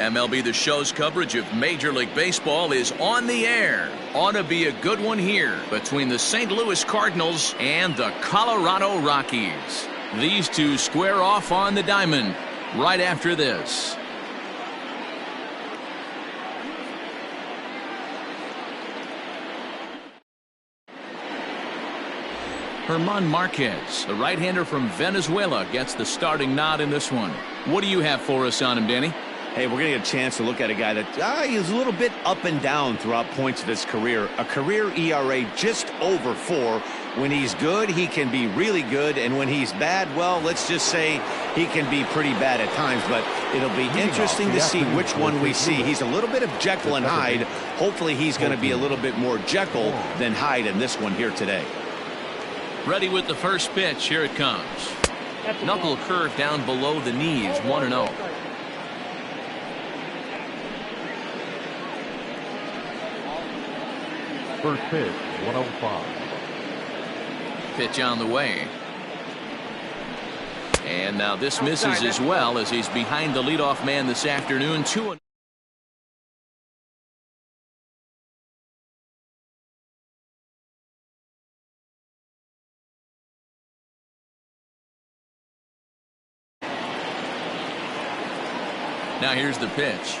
MLB The Show's coverage of Major League Baseball is on the air. Ought to be a good one here between the St. Louis Cardinals and the Colorado Rockies. These two square off on the diamond right after this. German Marquez, the right-hander from Venezuela, gets the starting nod in this one. What do you have for us on him, Danny? Hey, we're going to get a chance to look at a guy that he's a little bit up and down throughout points of his career. A career ERA just over 4. When he's good, he can be really good. And when he's bad, well, let's just say he can be pretty bad at times. But it'll be interesting to see which one we see. He's a little bit of Jekyll and Hyde. Hopefully he's going to be a little bit more Jekyll than Hyde in this one here today. Ready with the first pitch. Here it comes. Knuckle curve down below the knees, 1-0. First pitch, 105. Pitch on the way. And now this misses as well as he's behind the leadoff man this afternoon. 2-0. Now here's the pitch.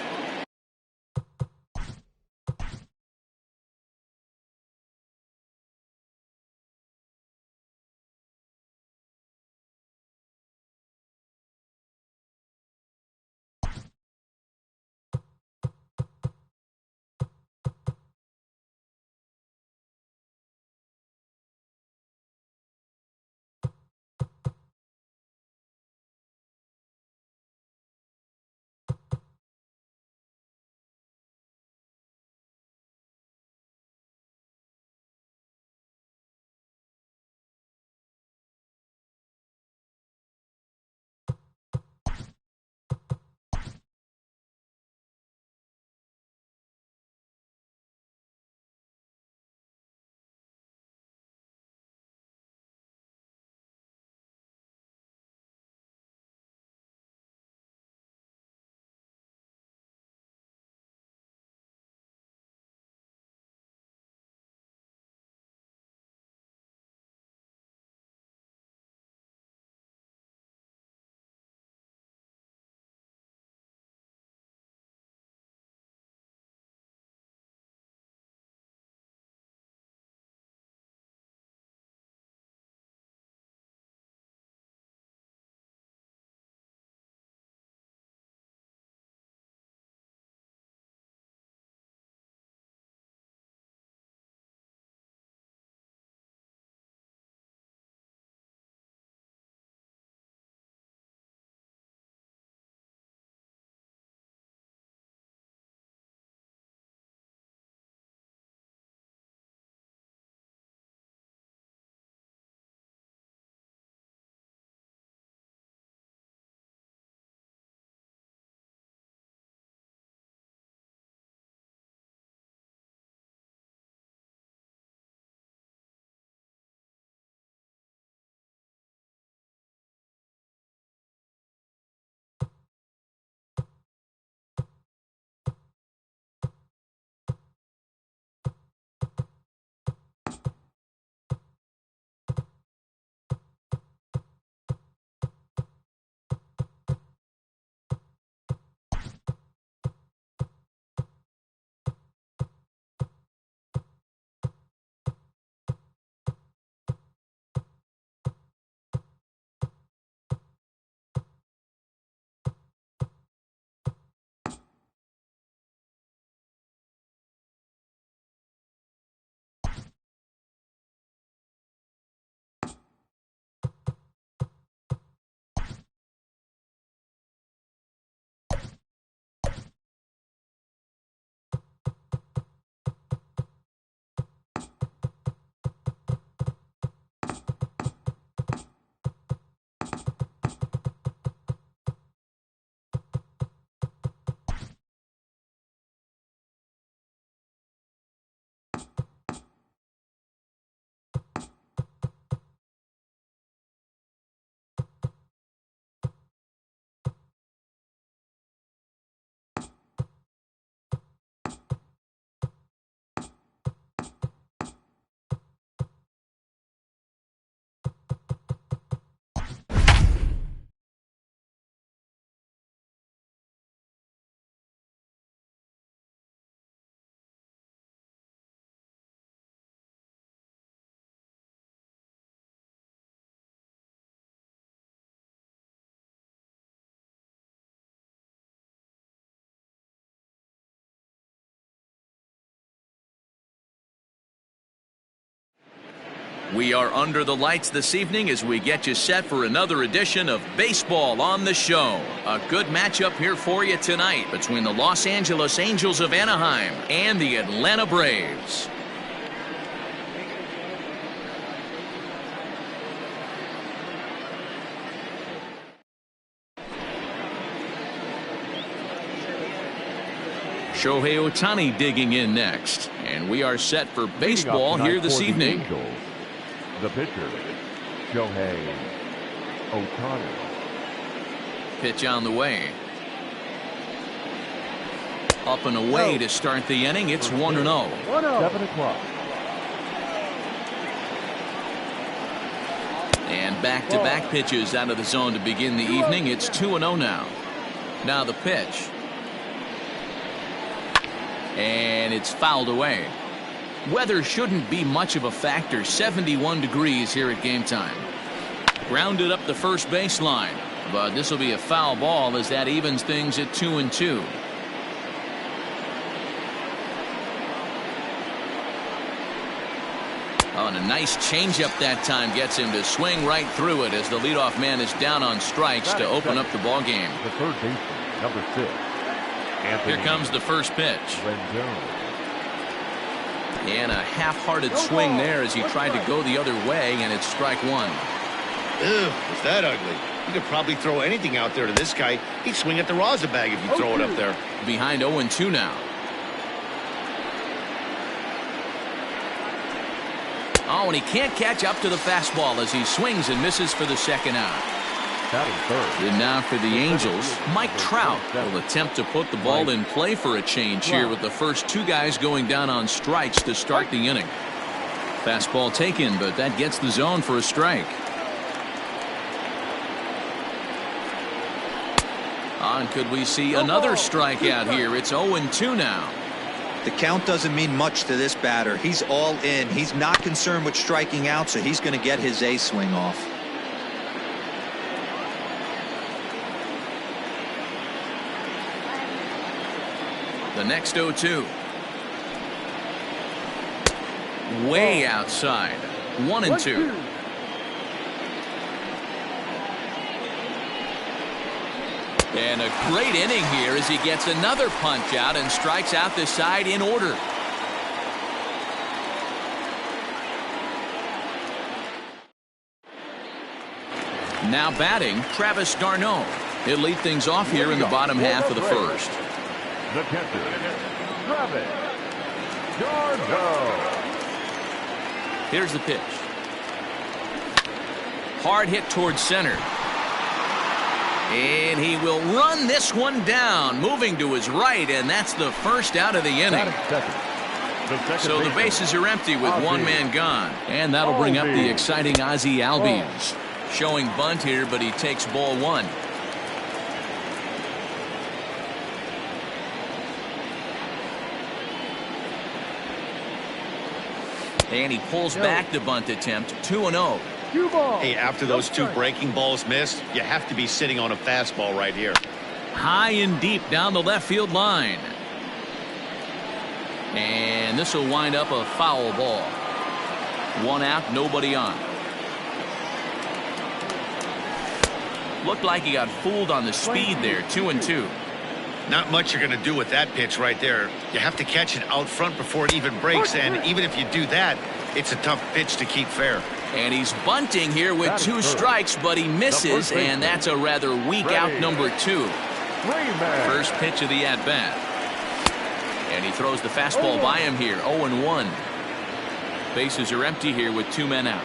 We are under the lights this evening as we get you set for another edition of Baseball on the Show. A good matchup here for you tonight between the Los Angeles Angels of Anaheim and the Atlanta Braves. Shohei Ohtani digging in next. And we are set for baseball here this evening. Angels, the pitcher, Shohei Ohtani. Pitch on the way. Up and away to start the inning. It's 1-0. 7 o'clock. And back-to-back pitches out of the zone to begin the evening. It's 2-0 now. Now the pitch. And it's fouled away. Weather shouldn't be much of a factor. 71 degrees here at game time. Grounded up the first baseline. But this will be a foul ball as that evens things at 2-2. Oh, and a nice changeup that time gets him to swing right through it as the leadoff man is down on strikes to open up the ball game. The third baseman, number 6. Here comes the first pitch. And a half-hearted swing there as he tried to go the other way, and it's strike one. Ew, is that ugly? You could probably throw anything out there to this guy. He'd swing at the rosin bag if you throw it up there. Behind 0-2 now. Oh, and he can't catch up to the fastball as he swings and misses for the second out. And now for the Angels, Mike Trout will attempt to put the ball in play for a change here with the first two guys going down on strikes to start the inning. Fastball taken, but that gets the zone for a strike. And could we see another strikeout here? It's 0-2 now. The count doesn't mean much to this batter. He's all in. He's not concerned with striking out, so he's going to get his A swing off. The next 0-2. Way outside. 1-2. And a great inning here as he gets another punch out and strikes out the side in order. Now batting, Travis d'Arnaud. He'll lead things off here in the bottom half of the first. The catcher, Travis d'Arnaud. Here's the pitch. Hard hit towards center. And he will run this one down, moving to his right, and that's the first out of the inning. So the bases are empty with one man gone. And that'll bring up the exciting Ozzie Albies. Showing bunt here, but he takes ball one. And he pulls back the bunt attempt. 2-0. Hey, after those two breaking balls missed, you have to be sitting on a fastball right here. High and deep down the left field line. And this will wind up a foul ball. One out, nobody on. Looked like he got fooled on the speed there. 2-2. Not much you're going to do with that pitch right there. You have to catch it out front before it even breaks, and even if you do that, it's a tough pitch to keep fair. And he's bunting here with two strikes, but he misses, and that's a rather weak out number two. First pitch of the at-bat. And he throws the fastball by him here. 0-1. Bases are empty here with two men out.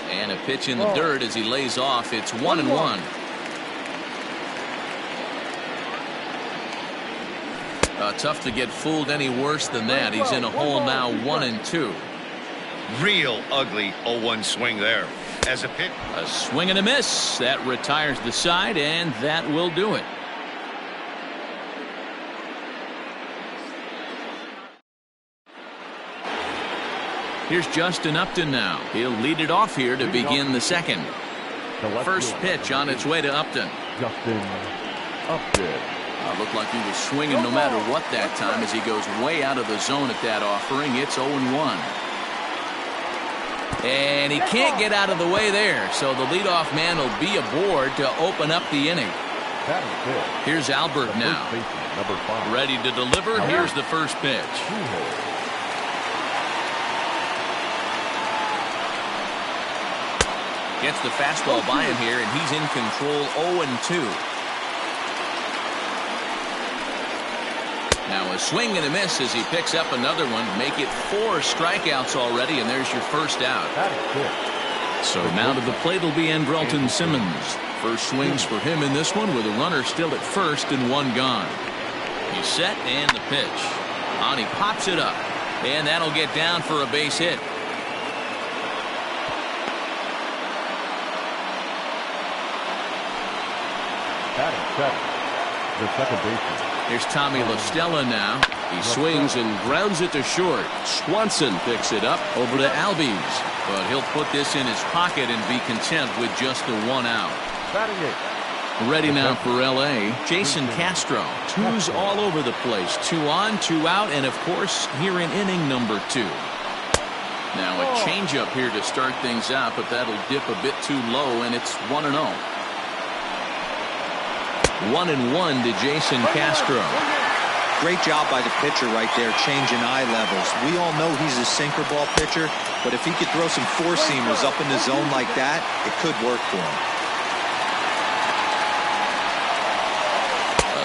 And a pitch in the dirt as he lays off. It's 1-1. Tough to get fooled any worse than that. He's in a hole now. 1-2. Real ugly 0-1 swing there. As a pitch. A swing and a miss. That retires the side, and that will do it. Here's Justin Upton now. He'll lead it off here to begin the second. First pitch on its way to Upton. Justin Upton. Looked like he was swinging no matter what that time as he goes way out of the zone at that offering. It's 0-1. And he can't get out of the way there, so the leadoff man will be aboard to open up the inning. Here's Albert now. Number 5. Ready to deliver. Here's the first pitch. Gets the fastball by him here, and he's in control 0-2. Now a swing and a miss as he picks up another one. Make it 4 strikeouts already, and there's your first out. So now to the plate will be Andrelton Simmons. First swings for him in this one with a runner still at first and 1 gone. He's set and the pitch. On he pops it up, and that'll get down for a base hit. The second baseman. Here's Tommy La Stella now. He swings and grounds it to short. Swanson picks it up over to Albies, but he'll put this in his pocket and be content with just the 1 out. Ready now for L.A., Jason Castro. 2s all over the place. 2 on, 2 out, and of course here in inning number 2. Now a changeup here to start things out, but that'll dip a bit too low, and it's 1-0. 1-1 to Jason Castro. Great job by the pitcher right there, changing eye levels. We all know he's a sinker ball pitcher, but if he could throw some 4-seamers up in the zone like that, it could work for him.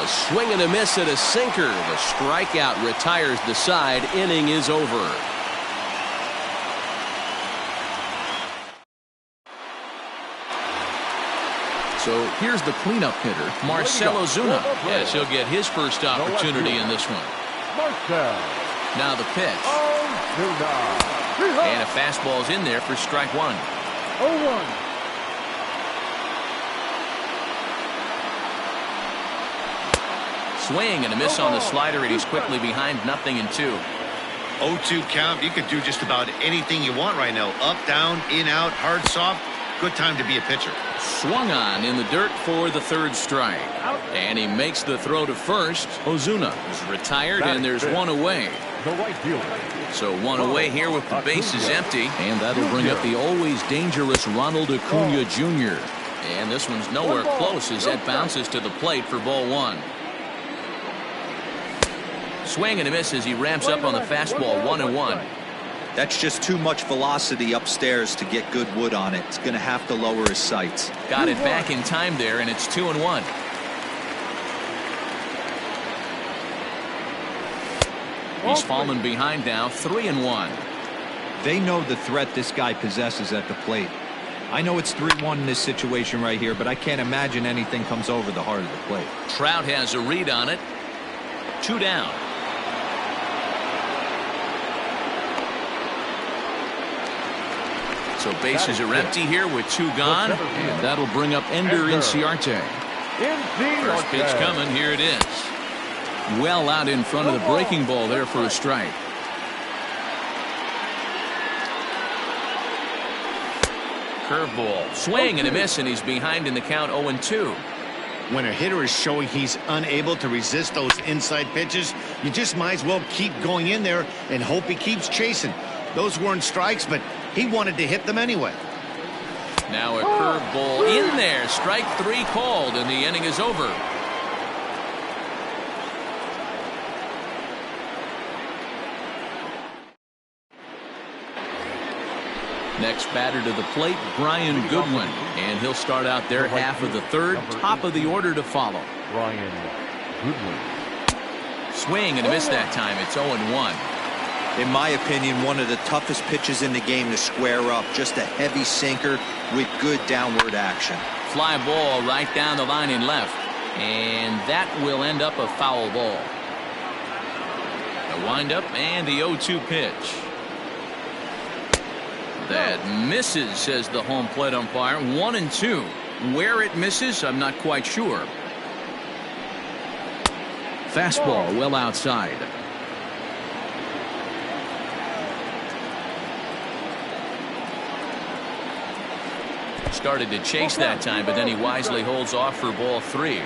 A swing and a miss at a sinker. The strikeout retires the side. Inning is over. So here's the cleanup hitter, Marcell Ozuna, as he'll get his first opportunity in this one. Now the pitch. And a fastball's in there for strike 1. 0-1. Swing and a miss on the slider, and he's quickly behind 0-2. 0-2 count. You could do just about anything you want right now. Up, down, in, out, hard, soft. Good time to be a pitcher. Swung on in the dirt for the 3rd strike. And he makes the throw to first. Ozuna is retired, and there's 1 away. So 1 away here with the bases empty. And that'll bring up the always dangerous Ronald Acuna Jr. And this one's nowhere close as that bounces to the plate for ball 1. Swing and a miss as he ramps up on the fastball. 1-1. That's just too much velocity upstairs to get good wood on it. It's going to have to lower his sights. Got it back in time there, and it's 2-1. He's fallen behind now, 3-1. They know the threat this guy possesses at the plate. I know it's 3-1 in this situation right here, but I can't imagine anything comes over the heart of the plate. Trout has a read on it. 2 down. So bases are empty here with 2 gone, and that'll bring up Ender Inciarte. First pitch coming, here it is. Well out in front of the breaking ball there for a strike. Curveball, swing and a miss, and he's behind in the count 0-2. When a hitter is showing he's unable to resist those inside pitches, you just might as well keep going in there and hope he keeps chasing. Those weren't strikes, but he wanted to hit them anyway. Now a curveball in there. Strike 3 called, and the inning is over. Next batter to the plate, Brian Goodwin, and he'll start out their half of the 3rd. Top of the order to follow. Brian Goodwin. Swing and a miss that time. It's 0-1. In my opinion, one of the toughest pitches in the game to square up. Just a heavy sinker with good downward action. Fly ball right down the line in left, and that will end up a foul ball. The windup and the 0-2 pitch. That misses, says the home plate umpire. 1-2. Where it misses, I'm not quite sure. Fastball well outside. Started to chase that time, but then he wisely holds off for ball 3.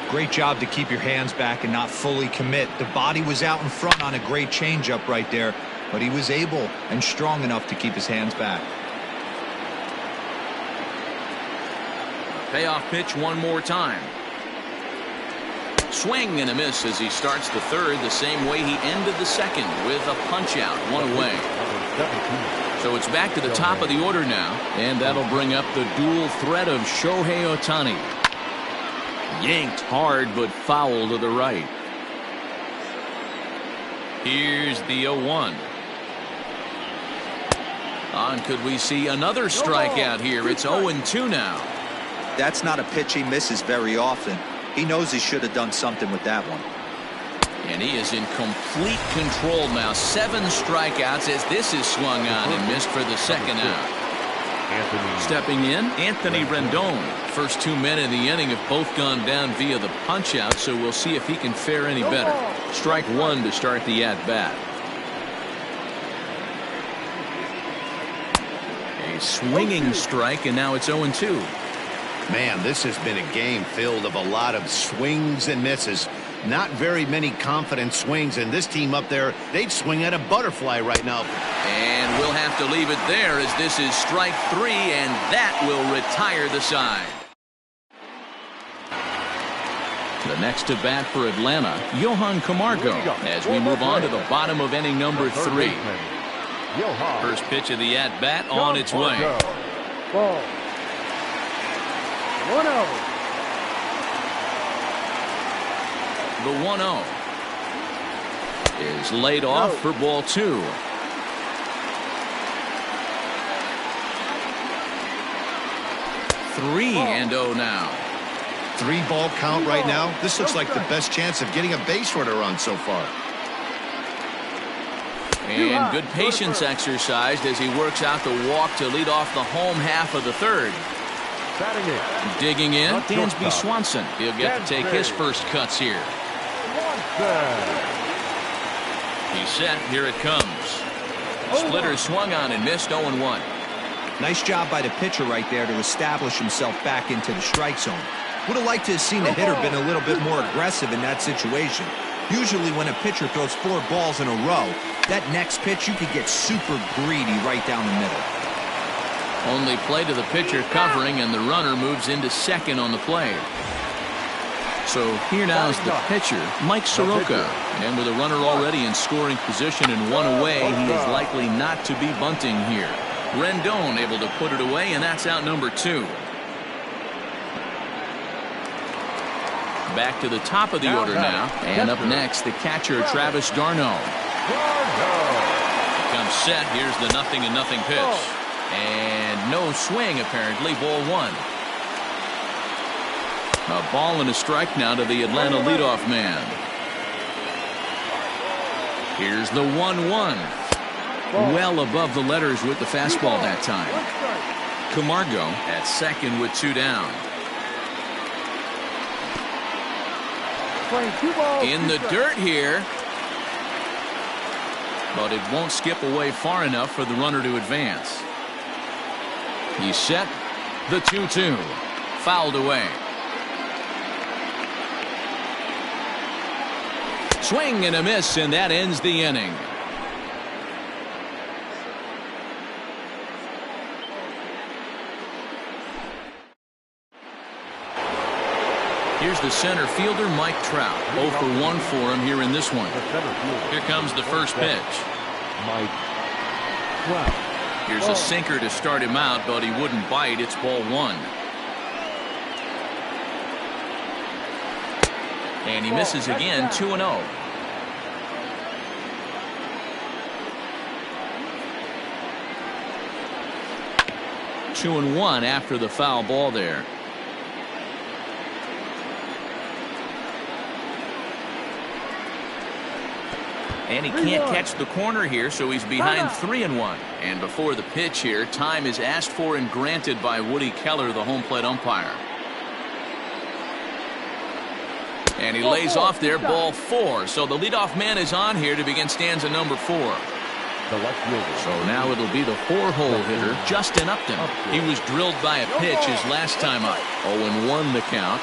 Great job to keep your hands back and not fully commit. The body was out in front on a great changeup right there. but he was able and strong enough to keep his hands back. Payoff pitch one more time. Swing and a miss as he starts the third the same way he ended the second, with a punch out, one away. So it's back to the top of the order now, and that'll bring up the dual threat of Shohei Ohtani. Yanked hard, but foul to the right. Here's the 0-1. Could we see another strikeout here? It's 0-2 now. That's not a pitch he misses very often. He knows he should have done something with that one. And he is in complete control now. 7 strikeouts as this is swung on and missed for the second out. Stepping in, Anthony Rendon. First 2 men in the inning have both gone down via the punch out, so we'll see if he can fare any better. Strike 1 to start the at bat. A swinging strike, and now it's 0-2. Man, this has been a game filled of a lot of swings and misses. Not very many confident swings, and this team up there, they'd swing at a butterfly right now. And we'll have to leave it there as this is strike 3, and that will retire the side. The next to bat for Atlanta, Johan Camargo, as we move on to the bottom of inning number 3. First pitch of the at-bat on its way. Ball. 1-0. The 1-0 is laid off for ball 2. Three and 0 now. 3-ball count right now. This looks like the best chance of getting a base runner on so far. And good patience exercised as he works out the walk to lead off the home half of the third. Digging in, Dansby Swanson. He'll get to take his first cuts here. He's set. Here it comes. Splitter swung on and missed. 0-1. Nice job by the pitcher right there to establish himself back into the strike zone. Would have liked to have seen the hitter been a little bit more aggressive in that situation. Usually when a pitcher throws 4 balls in a row, that next pitch you could get super greedy right down the middle. Only play to the pitcher covering, and the runner moves into second on the play. So here now is the pitcher, Mike Soroka. And with a runner already in scoring position and 1 away, he is likely not to be bunting here. Rendon able to put it away, and that's out number 2. Back to the top of the order now. And up next, the catcher, Travis d'Arnaud. Comes set. Here's the 0-0 pitch. And no swing, apparently. Ball 1. A ball and a strike now to the Atlanta leadoff man. Here's the 1-1. Well above the letters with the fastball that time. Camargo at second with 2 down. In the dirt here. But it won't skip away far enough for the runner to advance. He's set. The 2-2. Fouled away. Swing and a miss, and that ends the inning. Here's the center fielder, Mike Trout. 0 for 1 for him here in this one. Here comes the first pitch. Mike Trout. Here's a sinker to start him out, but he wouldn't bite. It's ball 1. And he misses again. 2-0. Two and 1 after the foul ball there. And he can't catch the corner here, so he's behind 3-1. And before the pitch here, time is asked for and granted by Woody Keller, the home plate umpire. And he lays off there, ball 4. So the leadoff man is on here to begin stanza number 4. So now it'll be the 4-hole hitter, Justin Upton. He was drilled by a pitch his last time up. 0-1 the count.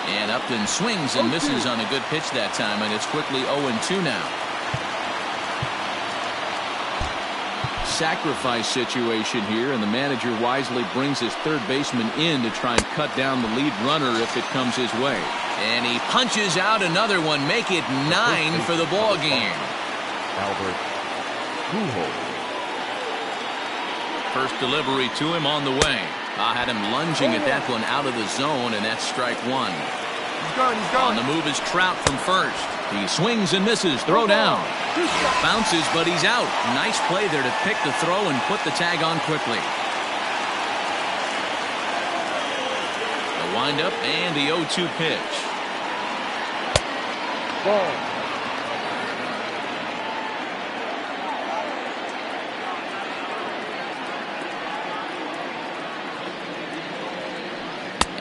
And Upton swings and misses on a good pitch that time, and it's quickly 0-2 now. Sacrifice situation here, and the manager wisely brings his third baseman in to try and cut down the lead runner if it comes his way. And he punches out another one, make it 9 for the ball game. Albert Pujols. First delivery to him on the way. I had him lunging at that one out of the zone, and that's strike one. He's going. On the move is Trout from first. He swings and misses. Throw down. Bounces, but he's out. Nice play there to pick the throw and put the tag on quickly. The windup and the 0-2 pitch. Ball.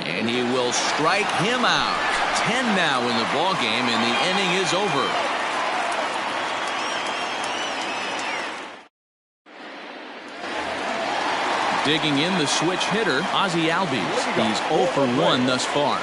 And he will strike him out. 10 now in the ball game, and the inning is over. Digging in the switch hitter, Ozzie Albies. He's 0 for 1 thus far.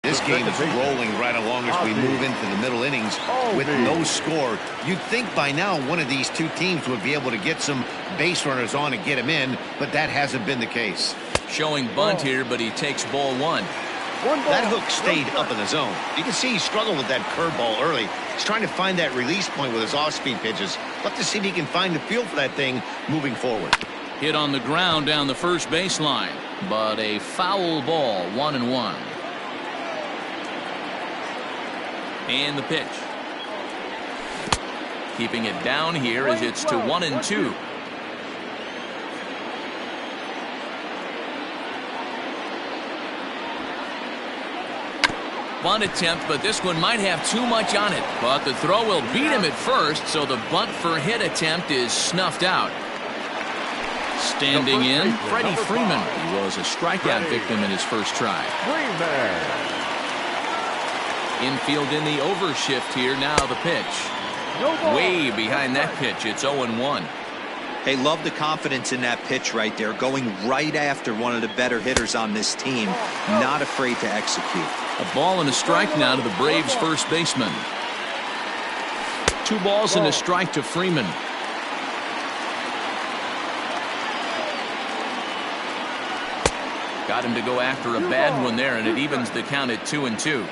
This game is rolling right along as we move into the middle innings with no score. You'd think by now one of these two teams would be able to get some base runners on and get him in, but that hasn't been the case. Showing bunt here, but he takes ball one. That hook stayed up in the zone. You can see he struggled with that curveball early. He's trying to find that release point with his off-speed pitches. Love to see if he can find the feel for that thing moving forward. Hit on the ground down the first baseline, but a foul ball, 1-1. And the pitch. Keeping it down here as it's to 1-2. Bunt attempt, but this one might have too much on it. But the throw will beat him at first, so the bunt for hit attempt is snuffed out. Standing in, Freddie Freeman. He was a strikeout victim in his first try. Infield in the overshift here. Now the pitch. Way behind that pitch. It's 0-1. Hey, love the confidence in that pitch right there. Going right after one of the better hitters on this team. Not afraid to execute. A ball and a strike now to the Braves first baseman. 2 balls and a strike to Freeman. Got him to go after a bad one there, and it evens the count at 2-2.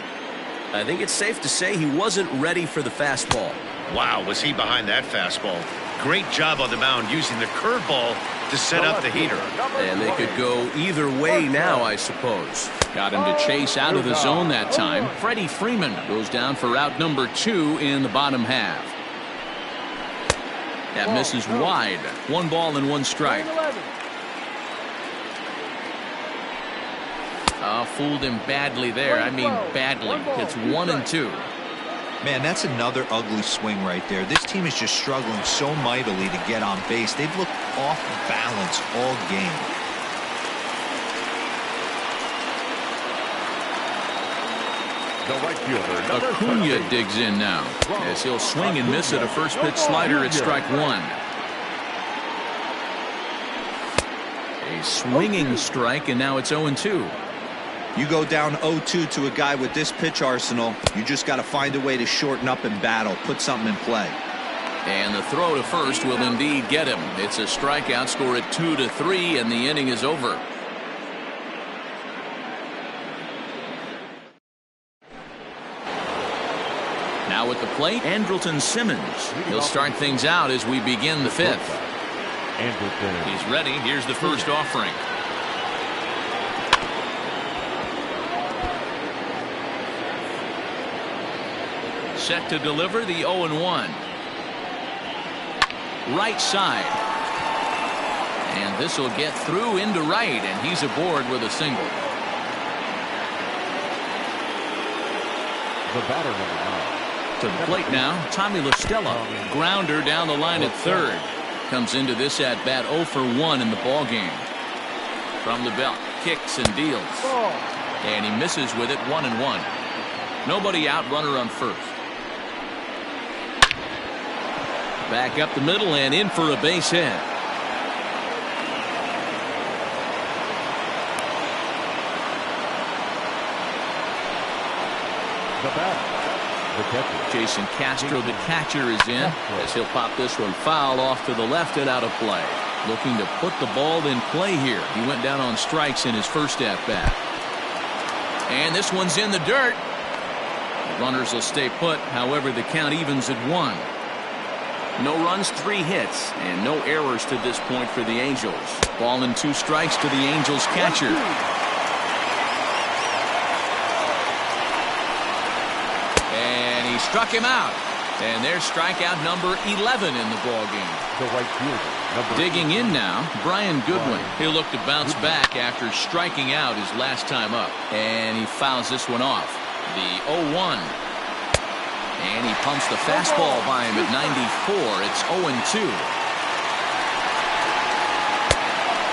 I think it's safe to say he wasn't ready for the fastball. Wow, was he behind that fastball. Great job on the mound using the curveball to set up the heater. And they could go either way now, I suppose. Got him to chase out of the zone that time. Freddie Freeman goes down for out number 2 in the bottom half. That misses wide. 1 ball and 1 strike. Fooled him badly there. I mean badly. It's 1-2. Man, that's another ugly swing right there. This team is just struggling so mightily to get on base. They've looked off balance all game. The right fielder, Acuna digs in now as he'll swing and miss at a first pitch slider at strike one. A swinging strike, and now it's 0-2. You go down 0-2 to a guy with this pitch arsenal, you just got to find a way to shorten up and battle, put something in play. And the throw to first will indeed get him. It's a strikeout, score at 2-3, and the inning is over. Now at the plate, Andrelton Simmons. He'll start things out as we begin the fifth. He's ready. Here's the first offering. Set to deliver the 0-1. Right side. And this will get through into right, and he's aboard with a single. The batter, number 9. To the plate now, Tommy La Stella. Grounder down the line at third. Comes into this at bat 0 for 1 in the ball game. From the belt, kicks and deals. And he misses with it, 1-1. Nobody out, runner on first. Back up the middle and in for a base hit. The batter, the catcher. Jason Castro, the catcher, is in as he'll pop this one foul off to the left and out of play. Looking to put the ball in play here. He went down on strikes in his first at bat. And this one's in the dirt. The runners will stay put. However, the count evens at 1. No runs, 3 hits, and no errors to this point for the Angels. Ball and 2 strikes to the Angels catcher. And he struck him out. And there's strikeout number 11 in the ball game. The right fielder, number Digging in now, Brian Goodwin. He'll look to bounce back after striking out his last time up. And he fouls this one off. The 0-1. And he pumps the fastball by him at 94. It's 0-2.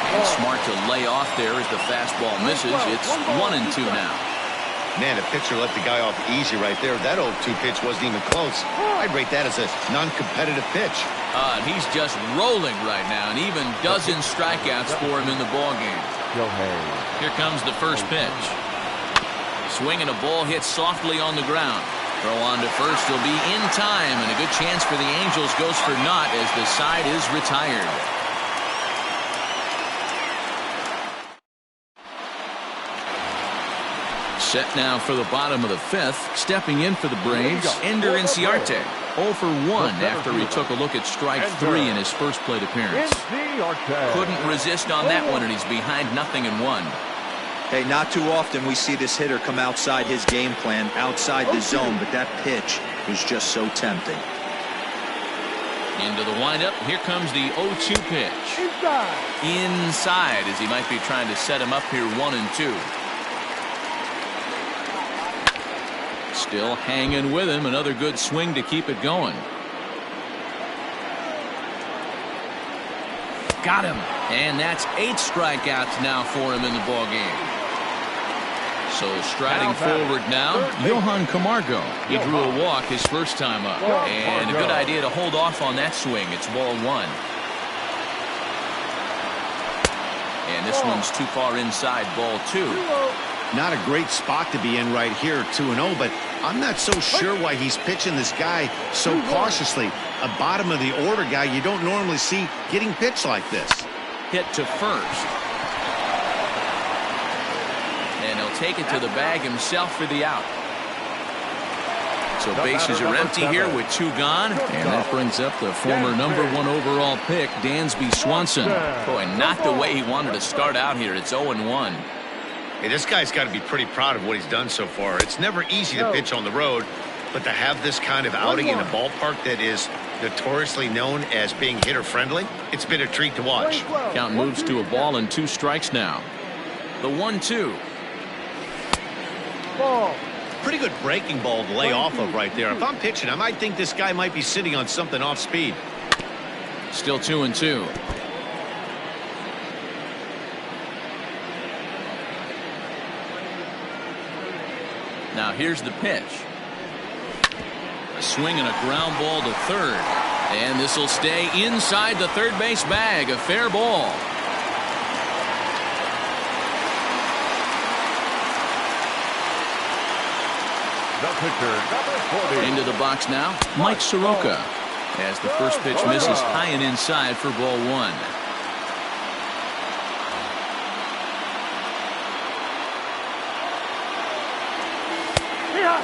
And smart to lay off there as the fastball misses. It's 1-2 now. Man, the pitcher let the guy off easy right there. That 0-2 pitch wasn't even close. I'd rate that as a non-competitive pitch. He's just rolling right now, and even dozen strikeouts for him in the ballgame. Here comes the first pitch. Swinging a ball hit softly on the ground. Throw on to first will be in time, and a good chance for the Angels goes for naught as the side is retired. Set now for the bottom of the fifth. Stepping in for the Braves, Ender Inciarte. 0 for 1 after he took a look at strike 3 in his first plate appearance. Couldn't resist on that one, and he's behind 0-1. Hey, not too often we see this hitter come outside his game plan, outside the zone, but that pitch was just so tempting. Into the windup. Here comes the 0-2 pitch. Inside as he might be trying to set him up here 1-2. Still hanging with him. Another good swing to keep it going. Got him. And that's 8 strikeouts now for him in the ball game. So striding forward now, Johan Camargo. He drew a walk his first time up. And a good idea to hold off on that swing. It's ball 1. And this one's too far inside, ball 2. Not a great spot to be in right here, 2-0, but I'm not so sure why he's pitching this guy so cautiously. A bottom of the order guy you don't normally see getting pitched like this. Hit to first. And he'll take it to the bag himself for the out. So bases are empty here with 2 gone. And that brings up the former #1 overall pick, Dansby Swanson. Boy, not the way he wanted to start out here. It's 0-1. Hey, this guy's got to be pretty proud of what he's done so far. It's never easy to pitch on the road, but to have this kind of outing in a ballpark that is notoriously known as being hitter-friendly, it's been a treat to watch. Count moves to a ball and 2 strikes now. The 1-2. pretty good breaking ball to lay off of right there. If I'm pitching, I might think this guy might be sitting on something off speed. Still 2-2. Now here's the pitch. A swing and a ground ball to third. And this will stay inside the third base bag. A fair ball. The pitcher, number 40. Into the box now, Mike Soroka. As the first pitch misses high and inside for ball one.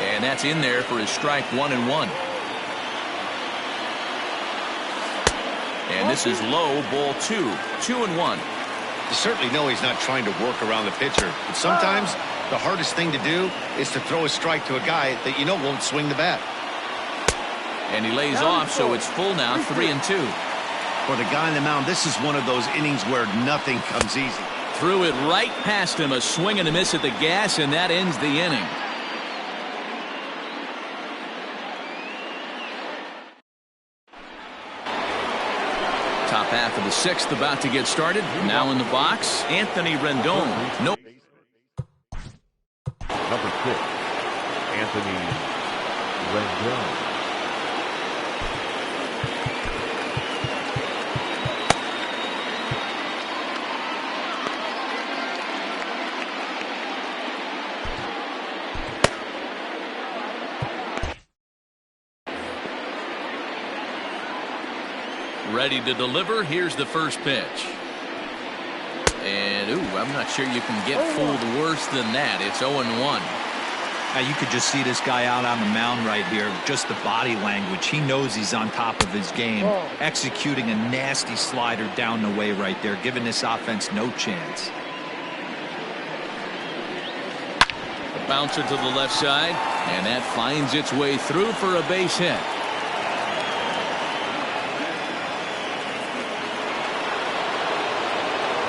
And that's in there for his strike 1-1. And this is low, ball 2. 2-1. You certainly know he's not trying to work around the pitcher. But sometimes the hardest thing to do is to throw a strike to a guy that you know won't swing the bat. And he lays off, so it's full now, 3-2. For the guy on the mound, this is one of those innings where nothing comes easy. Threw it right past him, a swing and a miss at the gas, and that ends the inning. Top half of the sixth about to get started. Now in the box, Anthony Rendon. No. Number 6, Anthony Rendon. Ready to deliver. Here's the first pitch. And, ooh, I'm not sure you can get fooled worse than that. It's 0-1. Now you could just see this guy out on the mound right here. Just the body language. He knows he's on top of his game. Executing a nasty slider down the way right there, giving this offense no chance. A bouncer to the left side, and that finds its way through for a base hit.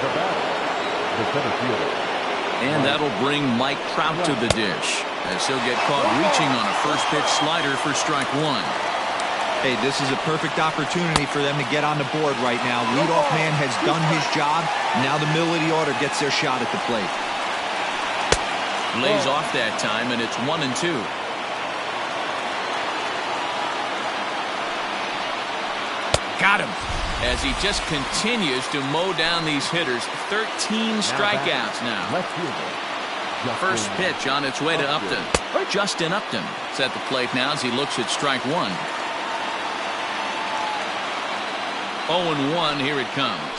The batter, the center fielder. And that'll bring Mike Trout to the dish, as he'll get caught reaching on a first pitch slider for strike 1. Hey, this is a perfect opportunity for them to get on the board right now. Leadoff man has done his job. Now the middle of the order gets their shot at the plate. Lays off that time, and it's 1-2. Got him. As he just continues to mow down these hitters. 13 strikeouts now. Left fielder. First pitch on its way to Upton. Justin Upton is at the plate now as he looks at strike 1. 0-1, here it comes.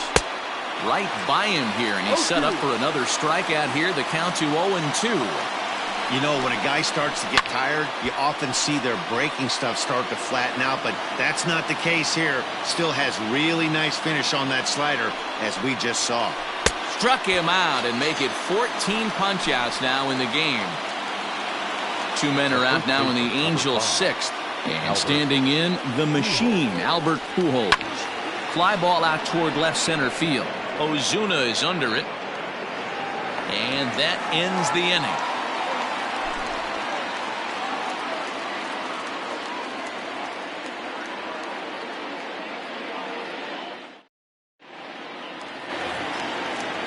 Right by him here, and he's set up for another strikeout here. The count to 0-2. You know, when a guy starts to get tired, you often see their breaking stuff start to flatten out, but that's not the case here. Still has really nice finish on that slider, as we just saw. Struck him out and make it 14 punch-outs now in the game. 2 men are out now in the Angels' 6th. And standing in, the machine, Albert Pujols. Fly ball out toward left center field. Ozuna is under it. And that ends the inning.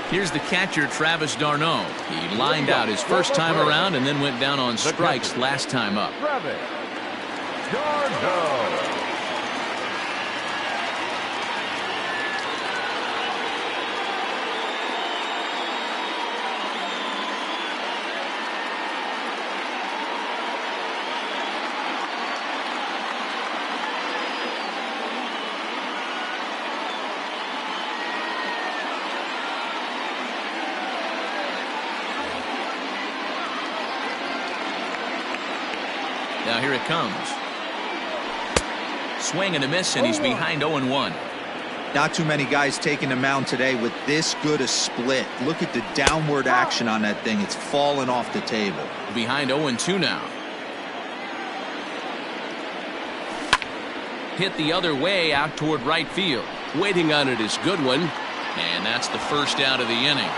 Here's the catcher, Travis d'Arnaud. He lined out his first time around and then went down on strikes last time up. Travis d'Arnaud. Now here it comes. Swing and a miss, and he's behind 0-1. Not too many guys taking the mound today with this good a split. Look at the downward action on that thing. It's falling off the table. Behind 0-2 now. Hit the other way out toward right field. Waiting on it is Goodwin, and that's the first out of the inning.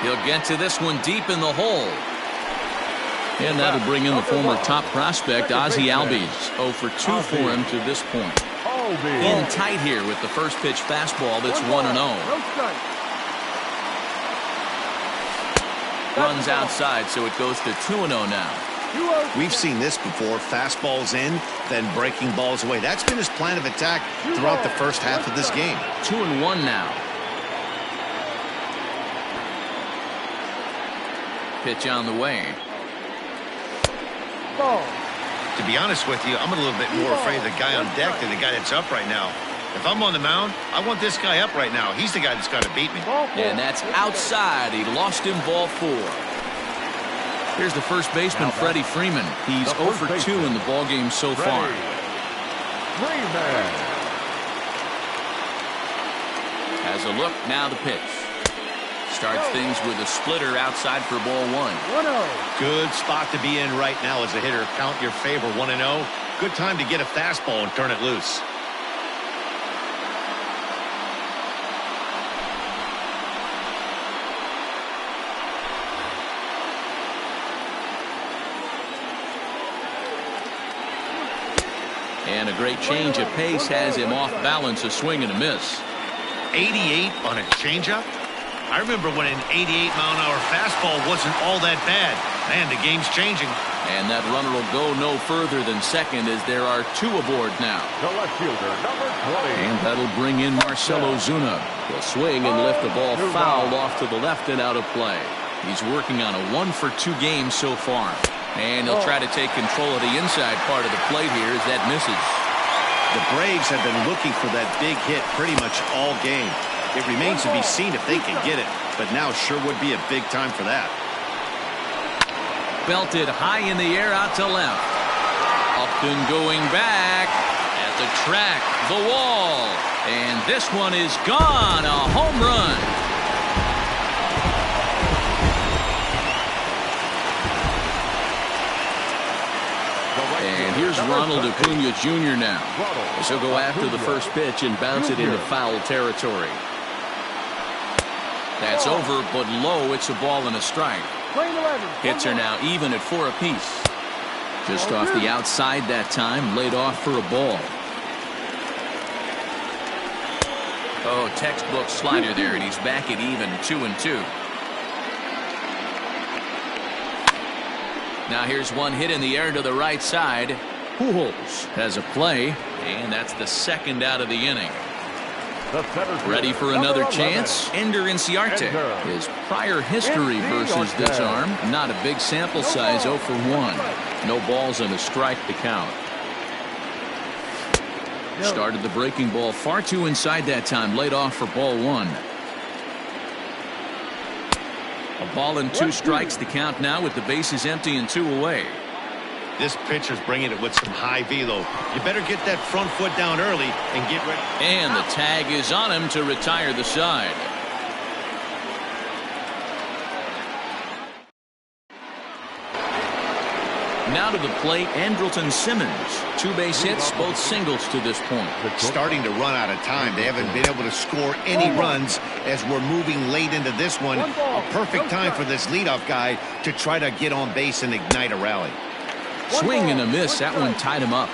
He'll get to this one deep in the hole. And that'll bring in the former top prospect, Ozzie Albies. 0 for 2 for him to this point. In tight here with the first pitch fastball that's 1-0. Runs outside, so it goes to 2-0 now. We've seen this before. Fastballs in, then breaking balls away. That's been his plan of attack throughout the first half of this game. 2-1 now. Pitch on the way. To be honest with you, I'm a little bit more afraid of the guy on deck than the guy that's up right now. If I'm on the mound, I want this guy up right now. He's the guy that's got to beat me. And that's outside. He lost him, ball 4. Here's the first baseman, Freddie Freeman. He's 0 for 2 in the ballgame so far. Has a look, now the pitch. Starts things with a splitter outside for ball 1. Good spot to be in right now as a hitter. Count your favor, 1-0. Good time to get a fastball and turn it loose. And a great change of pace has him off balance, a swing and a miss. 88 on a changeup? I remember when an 88-mile-an-hour fastball wasn't all that bad. Man, the game's changing. And that runner will go no further than second as there are 2 aboard now. The left fielder, number 20. And that'll bring in Marcell Ozuna. He'll swing and lift the ball foul off to the left and out of play. He's working on a 1 for 2 game so far. And he'll try to take control of the inside part of the plate here as that misses. The Braves have been looking for that big hit pretty much all game. It remains to be seen if they can get it, but now sure would be a big time for that. Belted high in the air out to left. Up and going back at the track, the wall. And this one is gone, a home run. And here's Ronald Acuna Jr. now. So he'll go after the first pitch and bounce it into foul territory. That's over, but low. It's a ball and a strike. Hits are now even at 4 apiece. Just off the outside that time, laid off for a ball. Oh, textbook slider there, and he's back at even, 2-2. Now here's one hit in the air to the right side. Pujols has a play, and that's the second out of the inning. Ready for another chance? Ender Inciarte. His prior history versus this arm, not a big sample size, 0 for 1. No balls and a strike to count. Started the breaking ball far too inside that time, laid off for ball 1. A ball and 2 strikes to count now with the bases empty and 2 away. This pitcher's bringing it with some high velo. You better get that front foot down early and get ready. And the tag is on him to retire the side. Now to the plate, Andrelton Simmons. 2 base hits, both singles to this point. Starting to run out of time. They haven't been able to score any runs as we're moving late into this one. A perfect time for this leadoff guy to try to get on base and ignite a rally. Swing and a miss. That one tied him up.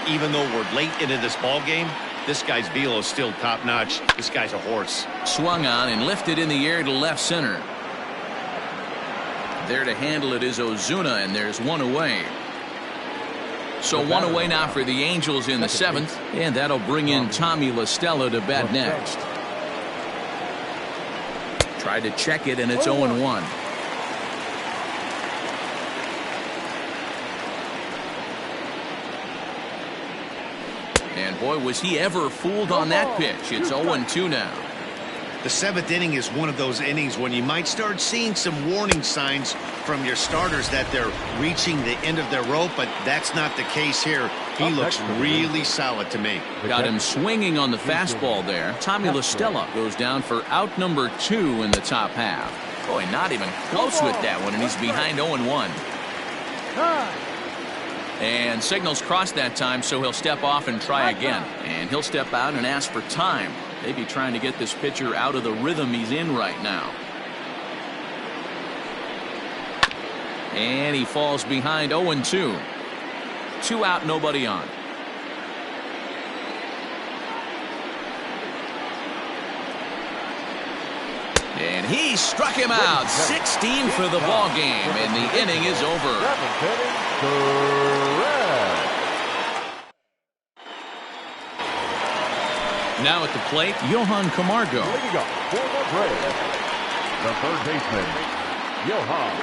Even though we're late into this ball game, this guy's velo is still top notch. This guy's a horse. Swung on and lifted in the air to left center. There to handle it is Ozuna, and there's 1 away. So 1 away now for the Angels in the 7th, and that'll bring in Tommy La Stella to bat next. Tried to check it, and it's 0-1. And boy, was he ever fooled on that pitch. It's 0-2 now. The 7th inning is one of those innings when you might start seeing some warning signs from your starters that they're reaching the end of their rope, but that's not the case here. He looks really solid to me. Got him swinging on the fastball there. Tommy La Stella goes down for out number 2 in the top half. Boy, not even close with that one, and he's behind 0-1. And signals crossed that time, so he'll step off and try again. And he'll step out and ask for time. Maybe trying to get this pitcher out of the rhythm he's in right now. And he falls behind 0-2. 2 out, nobody on. And he struck him out. 16 for the ball game, and the inning is over. Now at the plate, Johan Camargo. Leading up for the Braves, the third baseman, Johan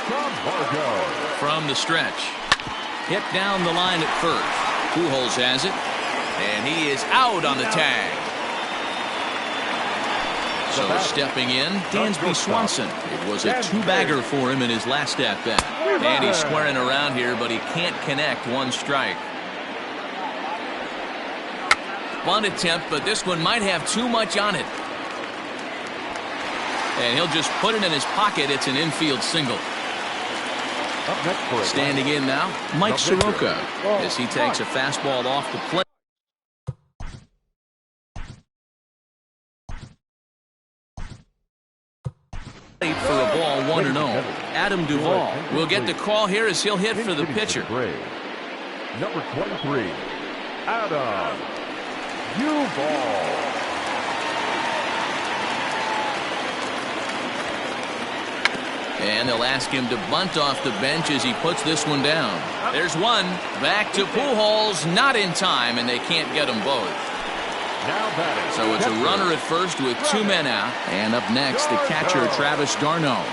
Camargo. From the stretch. Hit down the line at first. Pujols has it, and he is out on the tag. So stepping in, Dansby Swanson. It was a 2-bagger for him in his last at-bat. And he's squaring around here, but he can't connect. 1 strike. Bunt attempt, but this one might have too much on it. And he'll just put it in his pocket. It's an infield single. Up next for it. Standing in now, Mike Soroka, as he takes a fastball off the plate. For a ball 1-0. Adam Duvall will get the call here as he'll hit for the pitcher. Number 23, Adam Duvall. And they'll ask him to bunt off the bench as he puts this one down. There's one. Back to Pujols. Not in time, and they can't get them both. So it's a runner at first with 2 men out. And up next, the catcher, Travis d'Arnaud.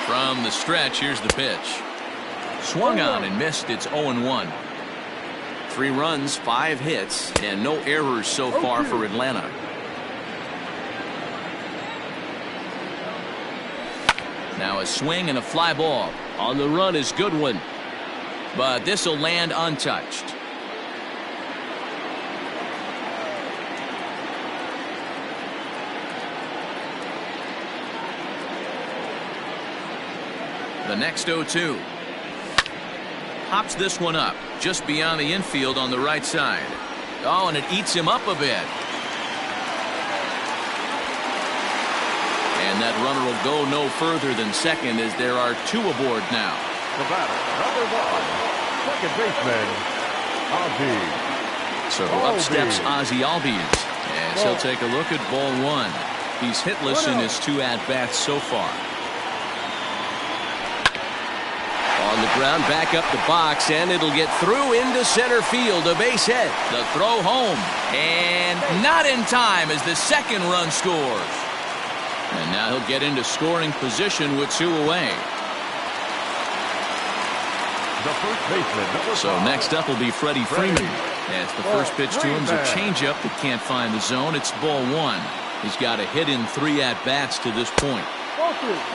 From the stretch, here's the pitch. Swung on and missed. It's 0-1. 3 runs, 5 hits, and no errors so far for Atlanta. Now a swing and a fly ball. On the run is Goodwin. But this will land untouched. The next 0-2. Hops this one up just beyond the infield on the right side. Oh, and it eats him up a bit. And that runner will go no further than second as there are 2 aboard now. The batter, number 1, second baseman, Ozzie. So up steps Ozzie Albies as he'll take a look at ball 1. He's hitless in his 2 at-bats so far. On the ground, back up the box, and it'll get through into center field. A base hit. The throw home. And not in time as the second run scores. And now he'll get into scoring position with 2 away. The first baseman, so next up will be Freddie Freeman. As the first pitch to him is a changeup that can't find the zone. It's ball 1. He's got a hit in 3 at-bats to this point.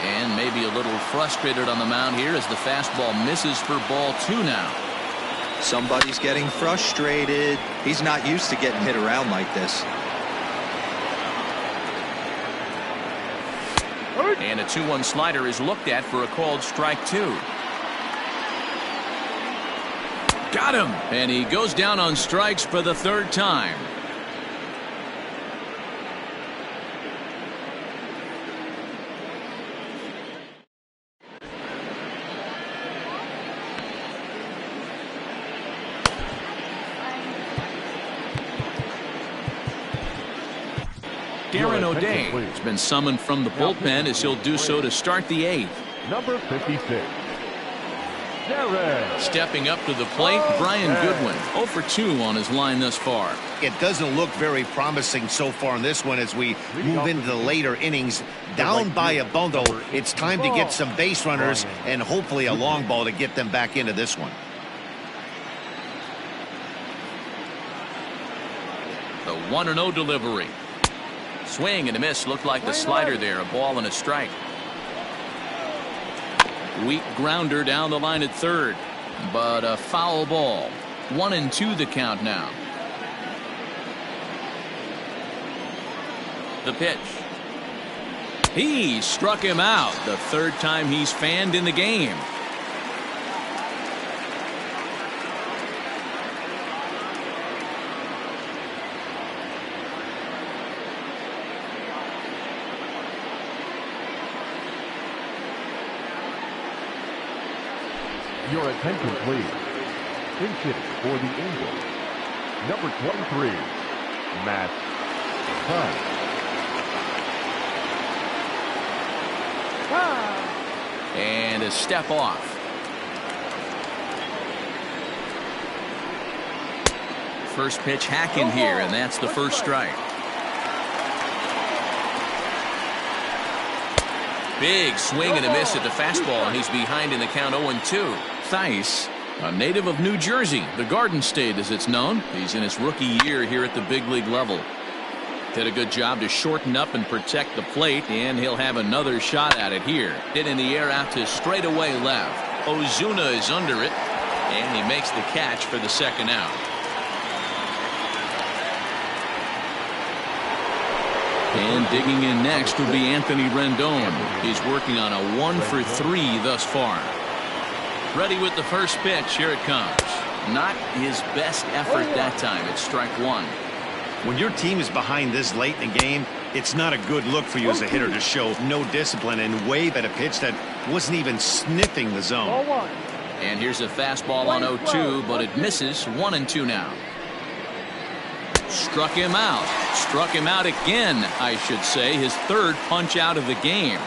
And maybe a little frustrated on the mound here as the fastball misses for ball 2 now. Somebody's getting frustrated. He's not used to getting hit around like this. And a 2-1 slider is looked at for a called strike 2. Got him. And he goes down on strikes for the 3rd time. Darren O'Day has been summoned from the bullpen as he'll do so to start the 8th. Number 56. Darren. Stepping up to the plate, Brian Goodwin. 0 for 2 on his line thus far. It doesn't look very promising so far in this one as we move into the later innings. Down by a bundle, it's time to get some base runners and hopefully a long ball to get them back into this one. The 1-0 delivery. Swing and a miss. Looked like the slider there. A ball and a strike. Weak grounder down the line at 3rd. But a foul ball. 1-2 the count now. The pitch. He struck him out. The 3rd time he's fanned in the game. Your attention, please. Pinching for the Angels, number 23, Matt Hunt. And a step off. First pitch hacking here, and that's the first strike. Big swing and a miss at the fastball, and he's behind in the count 0-2. Theis, a native of New Jersey, the Garden State as it's known. He's in his rookie year here at the big league level. Did a good job to shorten up and protect the plate, and he'll have another shot at it here. Hit in the air out to straightaway left. Ozuna is under it, and he makes the catch for the second out. And digging in next will be Anthony Rendon. He's working on a 1-for-3 thus far. Ready with the first pitch. Here it comes. Not his best effort that time. It's strike one. When your team is behind this late in the game, it's not a good look for you as a hitter to show no discipline and wave at a pitch that wasn't even sniffing the zone. And here's a fastball on 0-2, but it misses. 1-2 now. Struck him out. Struck him out again, I should say. His third punch out of the game.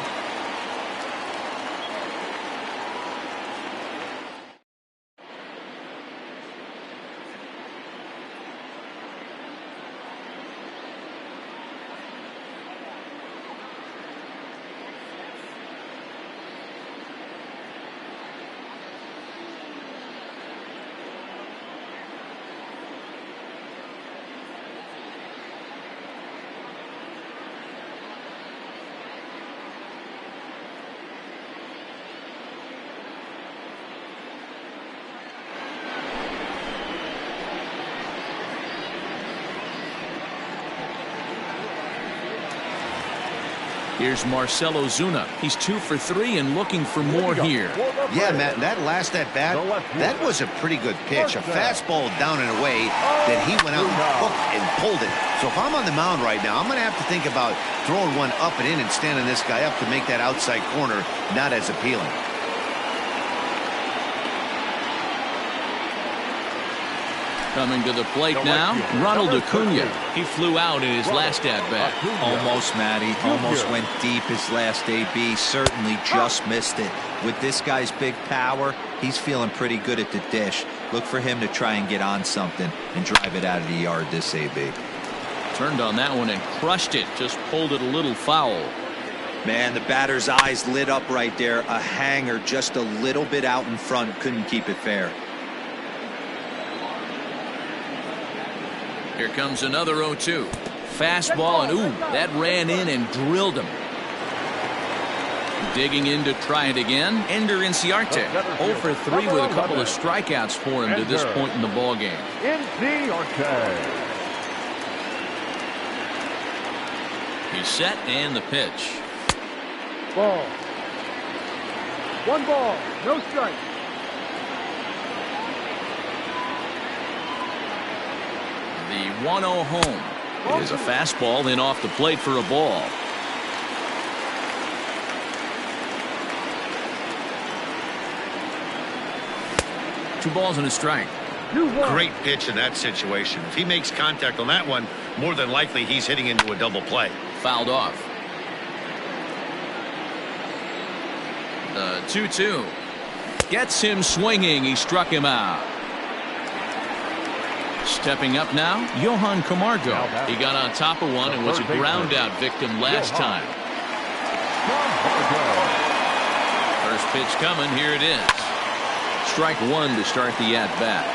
Here's Marcell Ozuna. He's 2-for-3 and looking for more here. Yeah, Matt, that last at bat, that was a pretty good pitch. A fastball down and away that he went out and hooked and pulled it. So if I'm on the mound right now, I'm going to have to think about throwing one up and in and standing this guy up to make that outside corner not as appealing. Coming to the plate now, Ronald Acuna. He flew out in his last at-bat. Almost, Matty. Almost went deep his last AB. Certainly just missed it. With this guy's big power, he's feeling pretty good at the dish. Look for him to try and get on something and drive it out of the yard this AB. Turned on that one and crushed it. Just pulled it a little foul. Man, the batter's eyes lit up right there. A hanger just a little bit out in front. Couldn't keep it fair. Here comes another 0-2. Fastball, and ooh, that ran in and drilled him. Digging in to try it again. Ender Inciarte, 0-for-3 with a couple of strikeouts for him to this point in the ballgame. He's set, and the pitch. Ball. 1 ball, no strike. The 1-0 home. It is a fastball, then off the plate for a ball. Two balls and a strike. Great pitch in that situation. If he makes contact on that one, more than likely he's hitting into a double play. Fouled off. The 2-2. Gets him swinging. He struck him out. Stepping up now, Johan Camargo. He got on top of one and was a ground out victim last time. First pitch coming. Here it is. Strike one to start the at bat.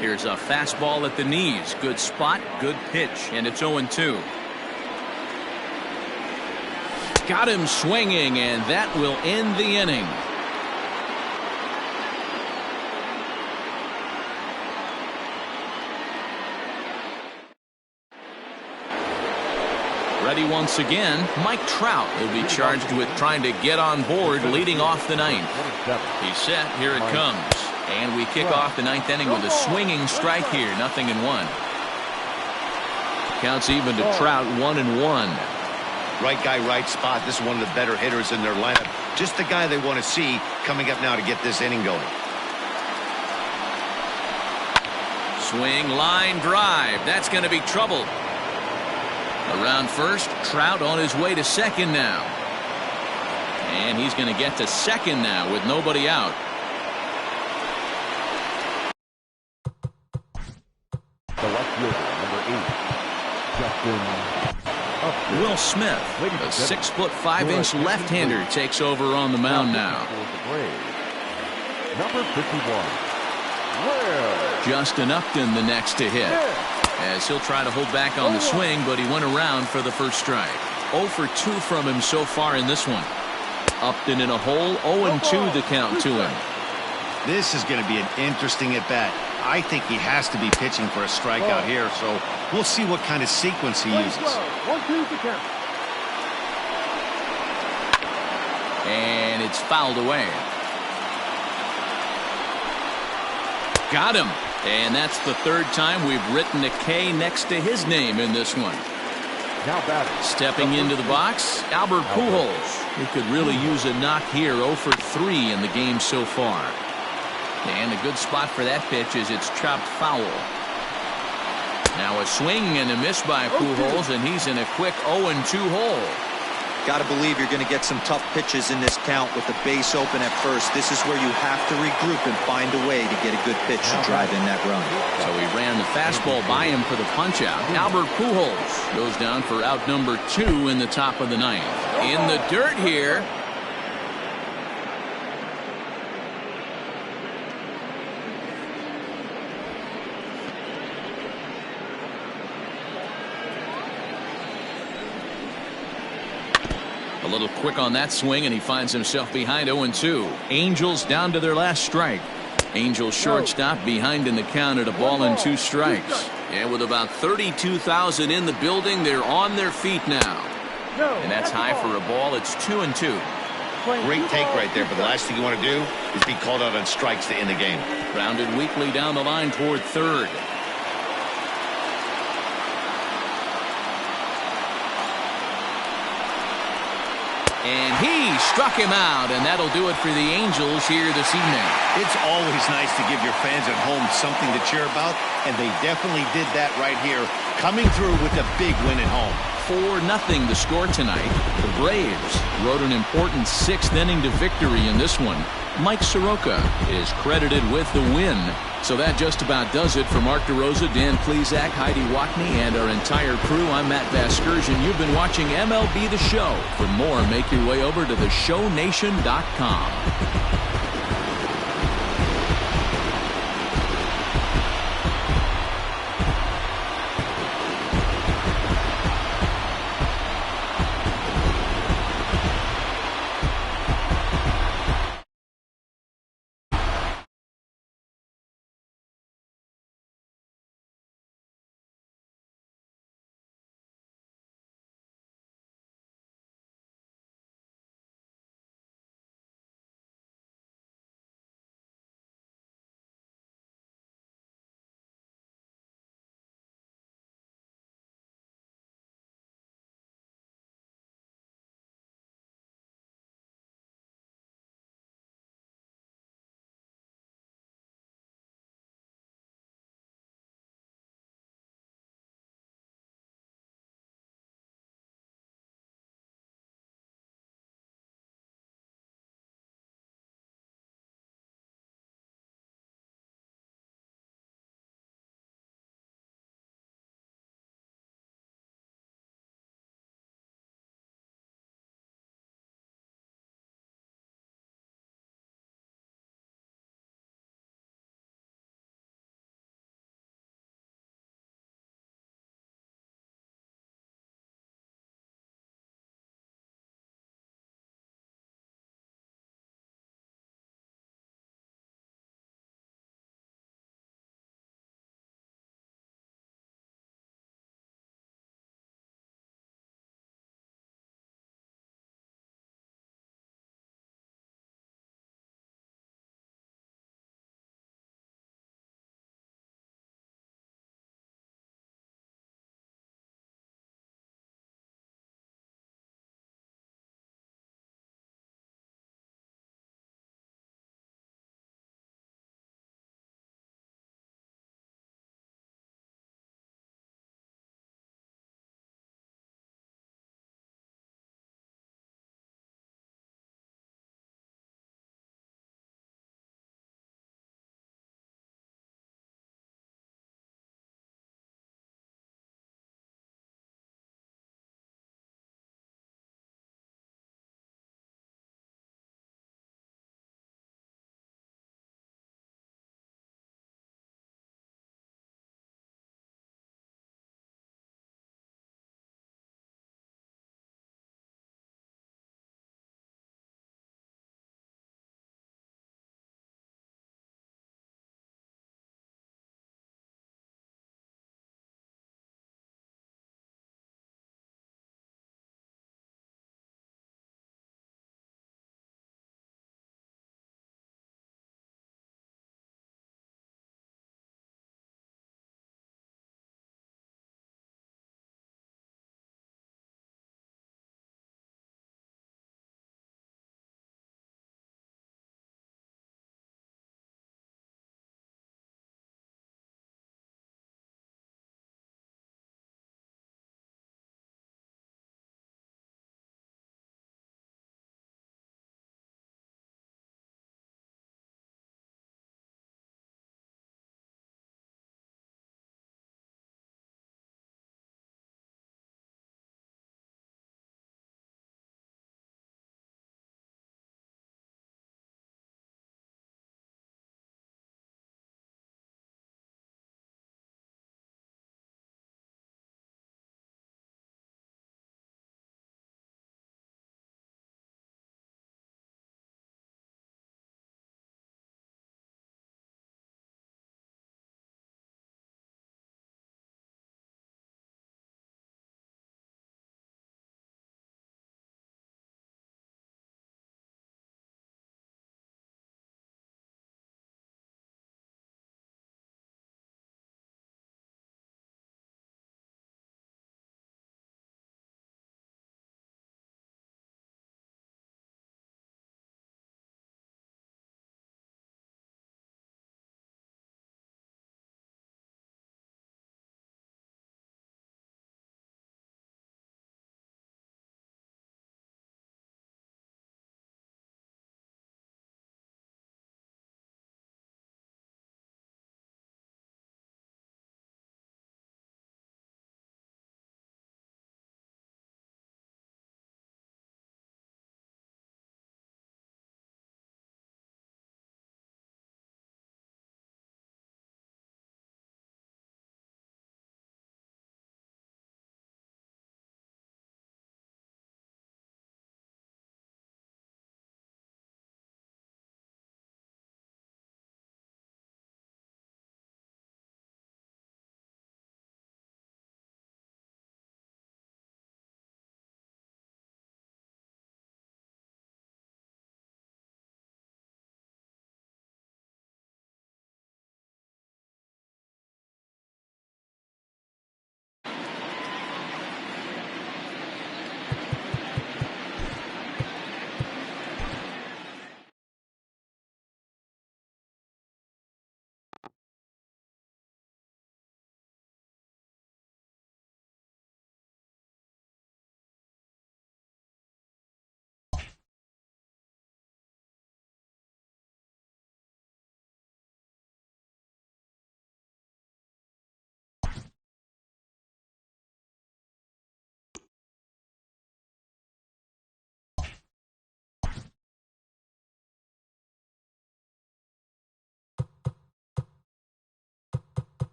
Here's a fastball at the knees. Good spot, good pitch, and it's 0-2. Got him swinging, and that will end the inning. Ready once again, Mike Trout will be charged with trying to get on board leading off the ninth. He's set. Here it comes. And we kick off the ninth inning with a swinging strike here. 0-1. Counts even to Trout. 1-1. Right guy, right spot. This is one of the better hitters in their lineup. Just the guy they want to see coming up now to get this inning going. Swing, line drive. That's going to be trouble. Around first, Trout on his way to second now. And he's going to get to second now with nobody out. The left fielder, number 8, Justin Upton. Will Smith, a 6'5" left-hander, takes over on the mound now. Number 51, Will. Justin Upton the next to hit. As he'll try to hold back on the swing, but he went around for the first strike. 0 for 2 from him so far in this one. Upton in a hole, 0-2 the count to him. This is going to be an interesting at-bat. I think he has to be pitching for a strikeout here, so we'll see what kind of sequence he uses. 1-2 the count. And it's fouled away. Got him. And that's the third time we've written a K next to his name in this one. Now batting. Stepping into the box, Albert Pujols. He could really use a knock here. 0 for 3 in the game so far. And a good spot for that pitch is it's chopped foul. Now a swing and a miss by Pujols, and he's in a quick 0-2 hole. Got to believe you're going to get some tough pitches in this count with the base open at first. This is where you have to regroup and find a way to get a good pitch to drive in that run. So he ran the fastball by him for the punch-out. Albert Pujols goes down for out number 2 in the top of the ninth. In the dirt here. A little quick on that swing, and he finds himself behind 0-2. Angels down to their last strike. Angels shortstop behind in the count at a ball and 2 strikes. And with about 32,000 in the building, they're on their feet now. And that's high for a ball. It's 2-2. Great take right there, but the last thing you want to do is be called out on strikes to end the game. Grounded weakly down the line toward third. And he struck him out, and that'll do it for the Angels here this evening. It's always nice to give your fans at home something to cheer about, and they definitely did that right here, coming through with a big win at home. 4-0 the score tonight. The Braves rode an important 6th inning to victory in this one. Mike Soroka is credited with the win. So that just about does it for Mark DeRosa, Dan Plesac, Heidi Watney, and our entire crew. I'm Matt Vasgersian. You've been watching MLB The Show. For more, make your way over to theshownation.com.